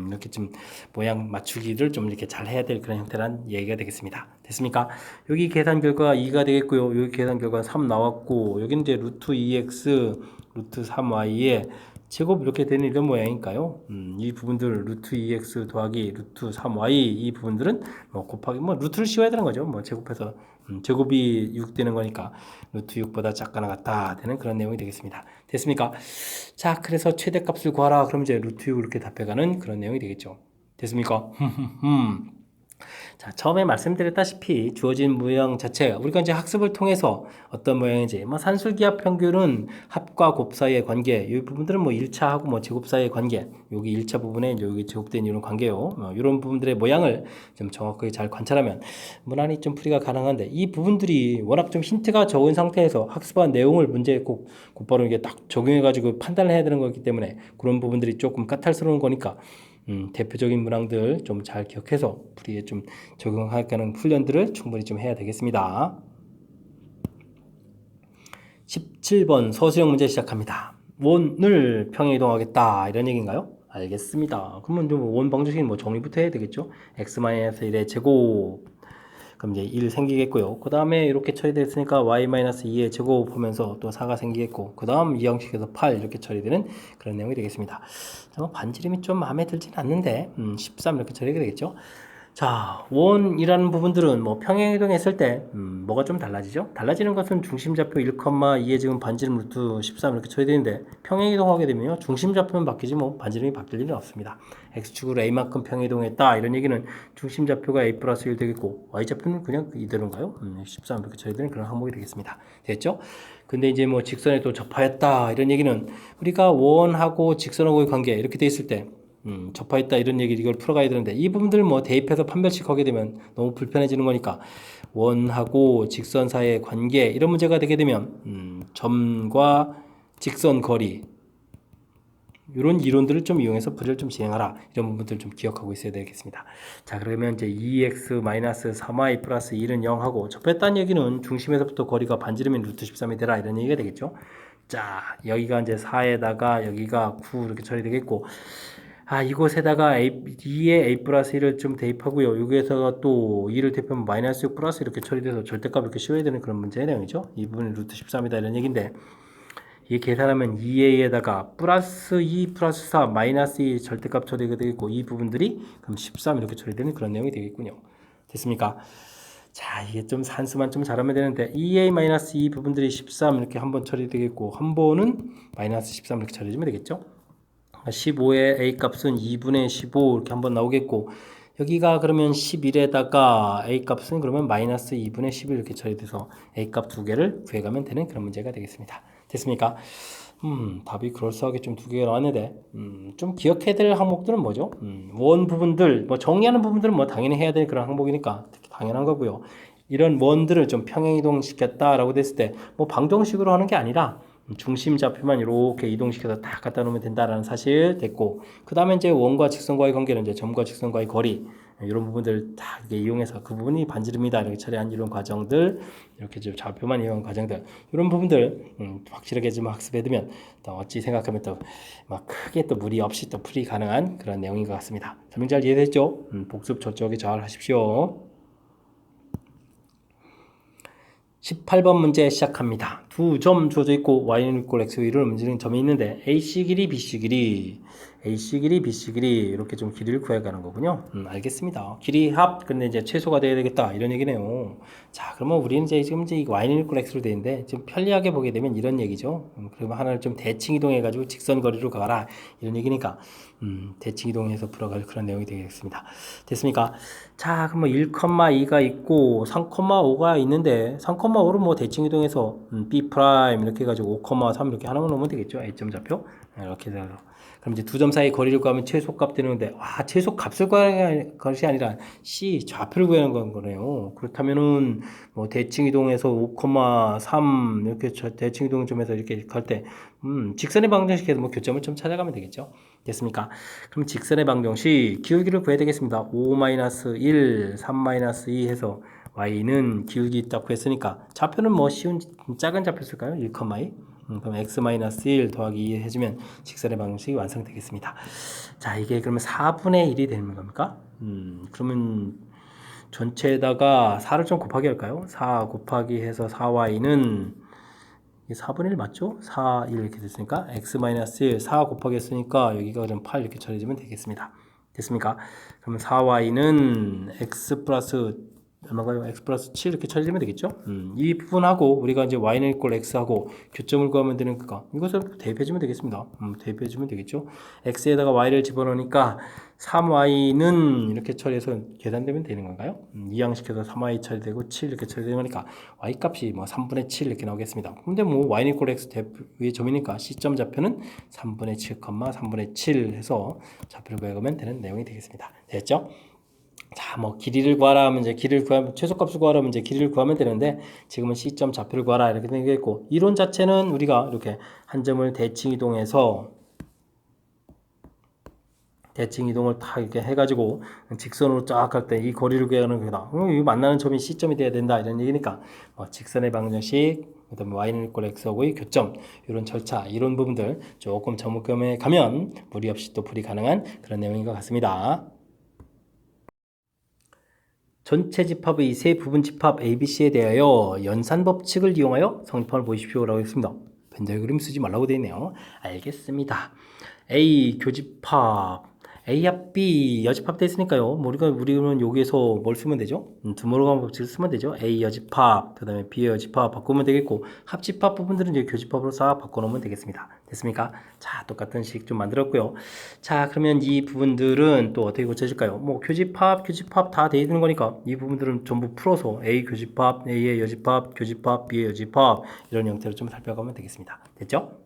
이렇게 좀 모양 맞추기를 좀 이렇게 잘 해야 될 그런 형태란 얘기가 되겠습니다. 됐습니까? 여기 계산 결과 2가 되겠고요. 여기 계산 결과 3 나왔고 여기는 이제 루트 2x, 루트 3y에 제곱 이렇게 되는 이런 모양이니까요. 이 부분들 루트 2x 더하기 루트 3y 이 부분들은 뭐 곱하기 뭐 루트를 씌워야 되는 거죠. 뭐 제곱해서 제곱이 6 되는 거니까 루트 6보다 작거나 같다 되는 그런 내용이 되겠습니다. 됐습니까? 자, 그래서 최대값을 구하라. 그럼 이제 루트 6 이렇게 답해가는 그런 내용이 되겠죠. 됐습니까? 자, 처음에 말씀드렸다시피 주어진 모양 자체가 우리가 이제 학습을 통해서 어떤 모양인지 뭐 산술기하 평균은 합과 곱 사이의 관계 이 부분들은 뭐 1차하고 뭐 제곱 사이의 관계 여기 1차 부분에 여기 제곱된 이런 관계요 이런 부분들의 모양을 좀 정확하게 잘 관찰하면 무난히 좀 풀이가 가능한데 이 부분들이 워낙 좀 힌트가 적은 상태에서 학습한 내용을 문제에 꼭 곧바로 이게 딱 적용해 가지고 판단을 해야 되는 거기 때문에 그런 부분들이 조금 까탈스러운 거니까 대표적인 문항들 좀 잘 기억해서 풀이에 좀 적용하는 훈련들을 충분히 좀 해야 되겠습니다. 17번 서술형 문제 시작합니다. 원을 평행 이동하겠다 이런 얘기인가요? 알겠습니다. 그러면 원 방정식은 뭐 정리부터 해야 되겠죠? x-1의 제곱 그럼 이제 1 생기겠고요. 그 다음에 이렇게 처리됐으니까 y-2의 제곱 하면서 또 4가 생기겠고 그 다음 이 형식에서 8 이렇게 처리되는 그런 내용이 되겠습니다. 자, 반지름이 좀 마음에 들진 않는데 13 이렇게 처리가 되겠죠. 자, 원이라는 부분들은 뭐 평행이동했을 때 뭐가 좀 달라지죠? 달라지는 것은 중심좌표 1,2에 지금 반지름 루트 13 이렇게 처리되는데 평행이동하게 되면요 중심좌표는 바뀌지 뭐 반지름이 바뀔 일은 없습니다. x축으로 a만큼 평행이동했다 이런 얘기는 중심좌표가 a 플러스 1 되겠고 y좌표는 그냥 이대로인가요? 13 이렇게 처리되는 그런 항목이 되겠습니다. 됐죠? 근데 이제 뭐 직선에 또 접하였다 이런 얘기는 우리가 원하고 직선하고의 관계 이렇게 돼 있을 때 접하였다 이런 얘기 이걸 풀어가야 되는데 이 부분들 뭐 대입해서 판별식 하게 되면 너무 불편해지는 거니까 원하고 직선 사이의 관계 이런 문제가 되게 되면 점과 직선 거리 이런 이론들을 좀 이용해서 풀이를 좀 진행하라 이런 부분들 좀 기억하고 있어야 되겠습니다. 자, 그러면 이제 2x-3y 플러스 1은 0하고 접했다는 얘기는 중심에서부터 거리가 반지름인 루트 13이 되라 이런 얘기가 되겠죠. 자, 여기가 이제 4에다가 여기가 9 이렇게 처리되겠고 이곳에다가 2에 a 플러스 1을 좀 대입하고요. 여기에다가 또 2를 대입하면 마이너스 6 플러스 이렇게 처리돼서 절대값 이렇게 씌워야 되는 그런 문제의 내용이죠. 이 부분이 루트 13이다 이런 얘기인데 이게 계산하면 2a에다가 플러스 2 플러스 4 마이너스 2 절대값 처리가 되겠고 이 부분들이 그럼 13 이렇게 처리되는 그런 내용이 되겠군요. 됐습니까? 자, 이게 좀 산수만 좀 잘하면 되는데 2a 마이너스 2 부분들이 13 이렇게 한 번 처리되겠고 한 번은 마이너스 13 이렇게 처리해주면 되겠죠. 15의 a 값은 2분의 15 이렇게 한번 나오겠고 여기가 그러면 11에다가 a 값은 그러면 마이너스 2분의 11 이렇게 처리돼서 a 값 두 개를 구해가면 되는 그런 문제가 되겠습니다. 됐습니까? 답이 그럴싸하게 좀 두 개가 나왔는데 좀 기억해야 될 항목들은 뭐죠? 원 부분들 뭐 정리하는 부분들은 뭐 당연히 해야 될 그런 항목이니까 당연한 거고요. 이런 원들을 좀 평행 이동시켰다라고 됐을 때 뭐 방정식으로 하는 게 아니라 중심 좌표만 이렇게 이동시켜서 딱 갖다 놓으면 된다라는 사실 됐고 그 다음에 이제 원과 직선과의 관계는 이제 점과 직선과의 거리 이런 부분들 다 이용해서 그 부분이 반지름이다 이렇게 처리한 이런 과정들 이렇게 좀 좌표만 이용한 과정들 이런 부분들 확실하게 좀 학습해두면 또 어찌 생각하면 또 막 크게 또 무리 없이 또 풀이 가능한 그런 내용인 것 같습니다. 설명 잘 이해됐죠? 복습 저쪽에 잘 하십시오. 18번 문제 시작합니다. 두 점 주어져 있고 y는 equal x 이런 문제는 점이 있는데 AC 길이 BC 길이 AC 길이, BC 길이 이렇게 좀 길이를 구해가는 거군요. 알겠습니다. 길이 합, 근데 이제 최소가 돼야 되겠다 이런 얘기네요. 자, 그러면 우리는 이제 지금 이제 y는 equal x로 되어 있는데 좀 편리하게 보게 되면 이런 얘기죠. 그러면 하나를 좀 대칭 이동해가지고 직선 거리로 가라 이런 얘기니까 대칭 이동해서 풀어갈 그런 내용이 되겠습니다. 됐습니까? 자, 그럼 뭐 1,2가 있고 3,5가 있는데 3,5를 뭐 대칭 이동해서 B 프라임 이렇게 해가지고 5,3 이렇게 하나만 놓으면 되겠죠. A점 좌표 이렇게 해서 그럼 이제 두 점 사이 거리를 구하면 최소값 되는데 와 최소 값을 구하는 것이 아니라 C 좌표를 구하는 거네요. 그렇다면은 뭐 대칭 이동해서 5,3 이렇게 대칭 이동 점에서 이렇게 갈 때 직선의 방정식에서 뭐 교점을 좀 찾아가면 되겠죠. 됐습니까? 그럼 직선의 방정식 기울기를 구해야 되겠습니다. 5-1, 3-2 해서 y는 기울기 있다고 했으니까 좌표는 뭐 쉬운 작은 좌표 쓸까요? 1,2 그럼 x-1 더하기 2 해주면 직선의 방정식이 완성되겠습니다. 자, 이게 그러면 4분의 1이 되는 겁니까? 그러면 전체에다가 4를 좀 곱하기 할까요? 4 곱하기 해서 4y는 4분의 1 맞죠? 4, 1 이렇게 됐으니까 x-1 4 곱하기 했으니까 여기가 그럼 8 이렇게 처리해주면 되겠습니다. 됐습니까? 그러면 4y는 x 플러스 얼마가요? x 플러스 7 이렇게 처리되면 되겠죠? 이 부분하고 우리가 이제 y는 equal x하고 교점을 구하면 되는 거니까 이것을 대입해주면 되겠습니다. 대입해주면 되겠죠? x에다가 y를 집어넣으니까 3y는 이렇게 처리해서 계산되면 되는 건가요? 이항시켜서 3y 처리되고 7 이렇게 처리되는 거니까 y 값이 뭐 3분의 7 이렇게 나오겠습니다. 근데 뭐 y는 equal x 위에 점이니까 시점 좌표는 3분의 7, 3분의 7 해서 좌표를 구해가면 되는 내용이 되겠습니다. 됐죠? 자, 뭐 길이를 구하라 하면 이제 길이를 구하면 최소값을 구하라 하면 이제 길이를 구하면 되는데 지금은 시점 좌표를 구하라 이렇게 되겠고 이론 자체는 우리가 이렇게 한 점을 대칭 이동해서 대칭 이동을 다 이렇게 해가지고 직선으로 쫙 갈 때 이 거리를 구하는 거다. 이 만나는 점이 C점이 돼야 된다 이런 얘기니까 뭐 직선의 방정식, 그다음에 y는 equal x하고의 교점 이런 절차 이런 부분들 조금 점검해 가면 무리 없이 또 풀이 가능한 그런 내용인 것 같습니다. 전체 집합의 세 부분 집합 ABC에 대하여 연산 법칙을 이용하여 성립함을 보십시오라고 했습니다. 벤달 그림 쓰지 말라고 되어 있네요. 알겠습니다. A 교집합 A 합 B 여집합 됐으니까요. 우리는 여기에서 뭘 쓰면 되죠? 드모르간 법칙을 쓰면 되죠. A 여집합, 그 다음에 B 여집합 바꾸면 되겠고 합집합 부분들은 이제 교집합으로 싹 바꿔놓으면 되겠습니다. 됐습니까? 자, 똑같은 식 좀 만들었고요. 자, 그러면 이 부분들은 또 어떻게 고쳐질까요? 뭐 교집합 다 돼 있는 거니까 이 부분들은 전부 풀어서 A 교집합, A의 여집합, 교집합, B의 여집합 이런 형태로 좀 살펴가면 되겠습니다. 됐죠?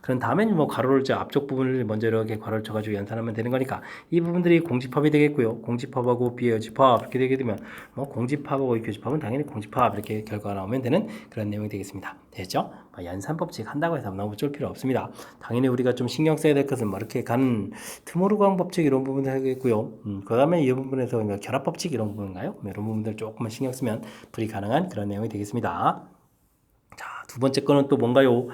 그런 다음에는 뭐 가로를 앞쪽 부분을 먼저 이렇게 괄호를 쳐가지고 연산하면 되는 거니까 이 부분들이 공집합이 되겠고요. 공집합하고 B의 여집합 이렇게 되게 되면 뭐 공집합하고 교집합은 당연히 공집합 이렇게 결과가 나오면 되는 그런 내용이 되겠습니다. 됐죠? 연산법칙 한다고 해서 너무 쫄 필요 없습니다. 당연히 우리가 좀 신경 써야 될 것은 뭐 이렇게 가는 트모르강 법칙 이런 부분들 하겠고요. 그 다음에 이 부분에서 결합법칙 이런 부분인가요? 이런 부분들 조금만 신경 쓰면 풀이 가능한 그런 내용이 되겠습니다. 자, 두 번째 거는 또 뭔가요?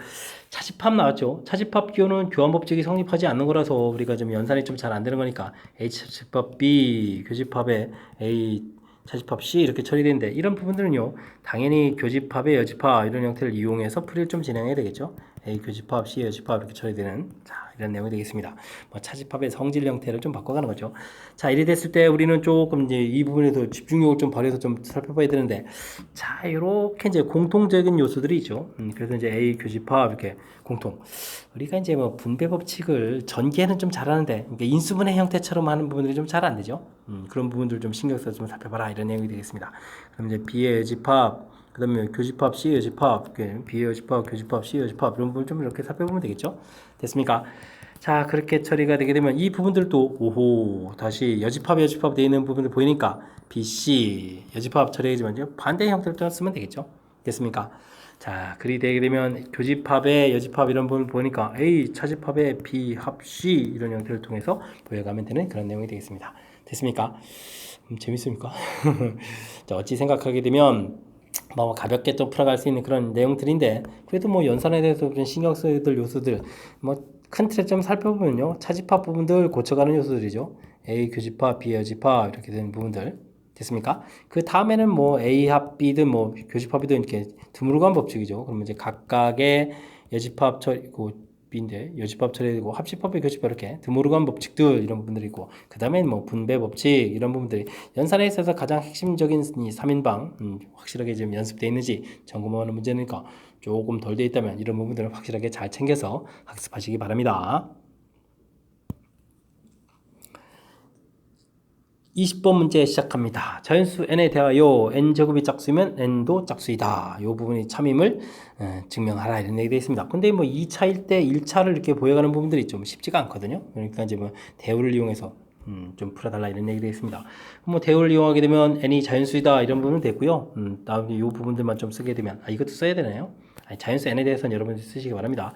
차집합 나왔죠. 차집합 기호는 교환법칙이 성립하지 않는 거라서 우리가 좀 연산이 좀 잘 안 되는 거니까 H 차집합 B 교집합에 A 차집합 C 이렇게 처리되는데 이런 부분들은요 당연히 교집합의 여집합 이런 형태를 이용해서 풀이를 좀 진행해야 되겠죠. A 교집합 C 여집합 이렇게 처리되는 이런 내용이 되겠습니다. 뭐 차집합의 성질 형태를 좀 바꿔가는 거죠. 자, 이래 됐을 때 우리는 조금 이제 이 부분에서 집중력을 좀 발휘해서 좀 살펴봐야 되는데 자, 이렇게 이제 공통적인 요소들이 있죠. 그래서 이제 A 교집합 이렇게 공통. 우리가 이제 뭐 분배 법칙을 전개는 좀 잘하는데 그러니까 인수분해 형태처럼 하는 부분들이 좀 잘 안 되죠. 그런 부분들 좀 신경 써서 좀 살펴봐라 이런 내용이 되겠습니다. 그럼 이제 B의 여집합, 그 다음에 교집합, C의 여집합, B의 여집합, 교집합, C의 여집합 이런 부분 좀 이렇게 살펴보면 되겠죠. 됐습니까? 자, 그렇게 처리가 되게 되면 이 부분들도 오호 다시 여집합 되어 있는 부분들 보이니까 B, C 여집합 처리하지만 반대 형태로 쓰면 되겠죠. 됐습니까? 자, 그리 되게 되면 교집합의 여집합 이런 부분을 보니까 A 차집합의 B 합 C 이런 형태를 통해서 보여가면 되는 그런 내용이 되겠습니다. 됐습니까? 재밌습니까? 자, 어찌 생각하게 되면 뭐 가볍게 좀 풀어갈 수 있는 그런 내용들인데 그래도 뭐 연산에 대해서 좀 신경 써야 될 요소들 뭐 큰 틀에 좀 살펴보면요 차집합 부분들 고쳐가는 요소들이죠. A 교집합, B 여집합 이렇게 되는 부분들 됐습니까? 그 다음에는 뭐 A 합 B든 뭐 교집합이든 이렇게 드물어간 법칙이죠. 그러면 이제 각각의 여집합 처리 B인데 여집합 처리해야 되고 합집합의 교집합 이렇게 드모르간 법칙들 이런 부분들이 있고 그 다음에 뭐 분배 법칙 이런 부분들이 연산에 있어서 가장 핵심적인 이 3인방 확실하게 지금 연습되어 있는지 점검하는 문제니까 조금 덜 되어 있다면 이런 부분들을 확실하게 잘 챙겨서 학습하시기 바랍니다. 20번 문제 시작합니다. 자연수 n에 대하여 n제곱이 짝수면 n도 짝수이다. 이 부분이 참임을 증명하라 이런 얘기 되어 있습니다. 근데 뭐 2차일 때 1차를 이렇게 보여가는 부분들이 좀 쉽지가 않거든요. 그러니까 이제 뭐 대우를 이용해서 좀 풀어달라 이런 얘기 되어 있습니다. 뭐 대우를 이용하게 되면 n이 자연수이다 이런 부분은 됐고요. 다음에 이 부분들만 좀 쓰게 되면 이것도 써야 되나요? 자연수 n에 대해서는 여러분들 쓰시기 바랍니다.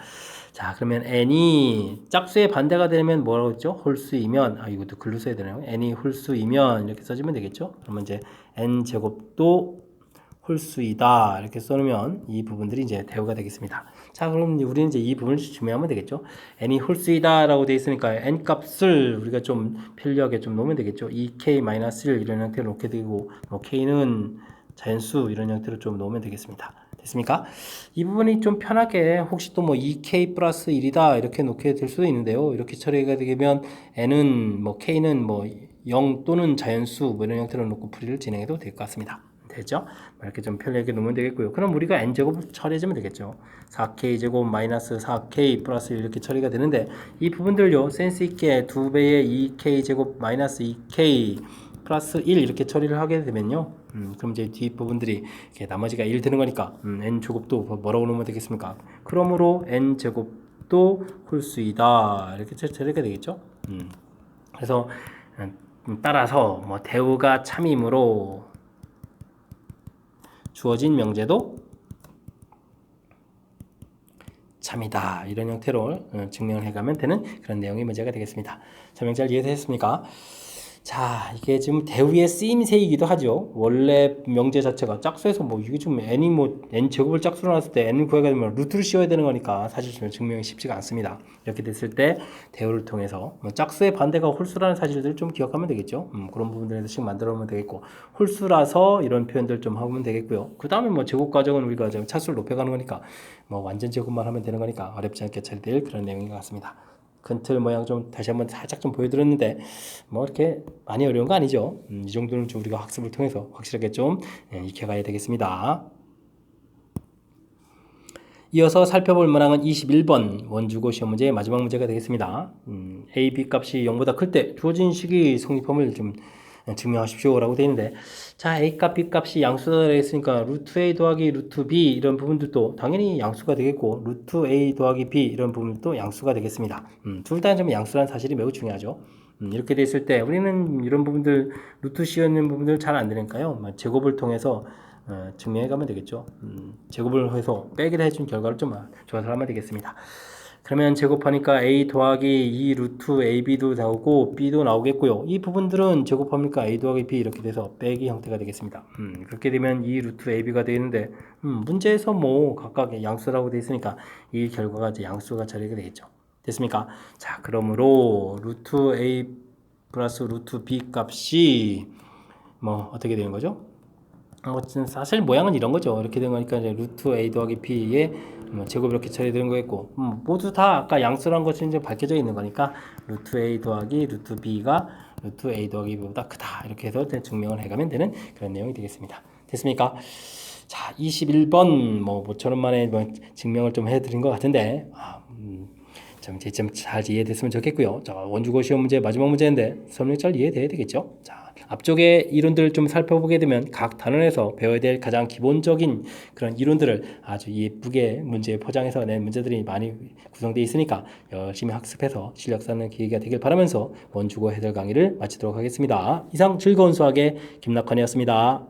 자, 그러면 n이 짝수의 반대가 되면 뭐라고 했죠? 홀수이면 이것도 글로 써야 되나요? n이 홀수이면 이렇게 써주면 되겠죠? 그러면 이제 n제곱도 홀수이다 이렇게 써놓으면 이 부분들이 이제 대우가 되겠습니다. 자, 그럼 우리는 이제 이 부분을 증명하면 되겠죠? n이 홀수이다 라고 되어 있으니까 n 값을 우리가 좀 편리하게 좀 놓으면 되겠죠? 2k-1 이런 형태로 놓게 되고 뭐 k는 자연수 이런 형태로 좀 놓으면 되겠습니다. 됐습니까? 이 부분이 좀 편하게 혹시 또 뭐 2k 플러스 1이다 이렇게 놓게 될 수도 있는데요. 이렇게 처리가 되면 n은 뭐 k는 뭐 0 또는 자연수 뭐 이런 형태로 놓고 풀이를 진행해도 될 것 같습니다. 되죠? 이렇게 좀 편리하게 놓으면 되겠고요. 그럼 우리가 n제곱을 처리해주면 되겠죠. 4k제곱 마이너스 4k 플러스 1 이렇게 처리가 되는데 이 부분들요. 센스 있게 2배의 2k제곱 마이너스 2k 플러스 1 이렇게 처리를 하게 되면요. 그럼 이제 뒷부분들이 이렇게 나머지가 1 되는 거니까 n제곱도 뭐라고 놓으면 되겠습니까? 그러므로 n제곱도 홀수이다 이렇게 처리가 되겠죠. 그래서 따라서 뭐 대우가 참이므로 주어진 명제도 참이다 이런 형태로 증명을 해가면 되는 그런 내용의 문제가 되겠습니다. 설명 잘 이해되셨습니까? 자, 이게 지금 대우의 쓰임새이기도 하죠. 원래 명제 자체가 짝수에서 뭐 이게 지금 n이 뭐 n 제곱을 짝수로 놨을 때 n을 구해야 되면 루트를 씌워야 되는 거니까 사실 증명이 쉽지가 않습니다. 이렇게 됐을 때 대우를 통해서 뭐 짝수의 반대가 홀수라는 사실들을 좀 기억하면 되겠죠. 그런 부분들에서씩 만들어 놓으면 되겠고 홀수라서 이런 표현들 좀 하면 되겠고요. 그 다음에 뭐 제곱 과정은 우리가 지금 차수를 높여가는 거니까 뭐 완전 제곱만 하면 되는 거니까 어렵지 않게 처리될 그런 내용인 것 같습니다. 큰 틀 모양 좀 다시 한번 살짝 좀 보여드렸는데 뭐 이렇게 많이 어려운 거 아니죠. 이 정도는 좀 우리가 학습을 통해서 확실하게 좀 익혀가야 되겠습니다. 이어서 살펴볼 문항은 21번 원주고 시험 문제의 마지막 문제가 되겠습니다. a, b 값이 0보다 클 때 주어진 식이 성립함을 좀 증명하십시오 라고 되어 있는데 자 a값 b값이 양수가 되겠으니까 루트 a 더하기 루트 b 이런 부분들도 당연히 양수가 되겠고 루트 a 더하기 b 이런 부분도 양수가 되겠습니다. 둘 다 좀 양수라는 사실이 매우 중요하죠. 이렇게 됐을 때 우리는 이런 부분들 루트 씌우는 부분들 잘 안 되니까요 제곱을 통해서 증명해 가면 되겠죠. 제곱을 해서 빼기를 해준 결과를 좀 조사를 하면 되겠습니다. 그러면 제곱하니까 a 더하기 2 루트 ab도 나오고 b도 나오겠고요. 이 부분들은 제곱하니까 a 더하기 b 이렇게 돼서 빼기 형태가 되겠습니다. 그렇게 되면 2 루트 ab가 되는데 문제에서 뭐 각각 양수라고 되어 있으니까 이 결과가 이제 양수가 처리가 되겠죠. 됐습니까? 자, 그러므로 루트 a 플러스 루트 b 값이 뭐 어떻게 되는 거죠? 사실 모양은 이런 거죠. 이렇게 된 거니까 이제 루트 a 더하기 b의 제곱 이렇게 처리되는 거겠고 모두 다 아까 양수라는 것이 이제 밝혀져 있는 거니까 루트 a 더하기 루트 b가 루트 a 더하기 b보다 크다 이렇게 해서 증명을 해가면 되는 그런 내용이 되겠습니다. 됐습니까? 자, 21번 뭐 모처럼 만에 뭐 증명을 좀 해드린 것 같은데 좀 잘 이해됐으면 좋겠고요. 자, 원주고 시험 문제 마지막 문제인데 설명 잘 이해돼야 되겠죠? 자, 앞쪽에 이론들을 좀 살펴보게 되면 각 단원에서 배워야 될 가장 기본적인 그런 이론들을 아주 예쁘게 문제에 포장해서 낸 문제들이 많이 구성되어 있으니까 열심히 학습해서 실력 쌓는 기회가 되길 바라면서 원주고 해설 강의를 마치도록 하겠습니다. 이상 즐거운 수학의 김낙환이었습니다.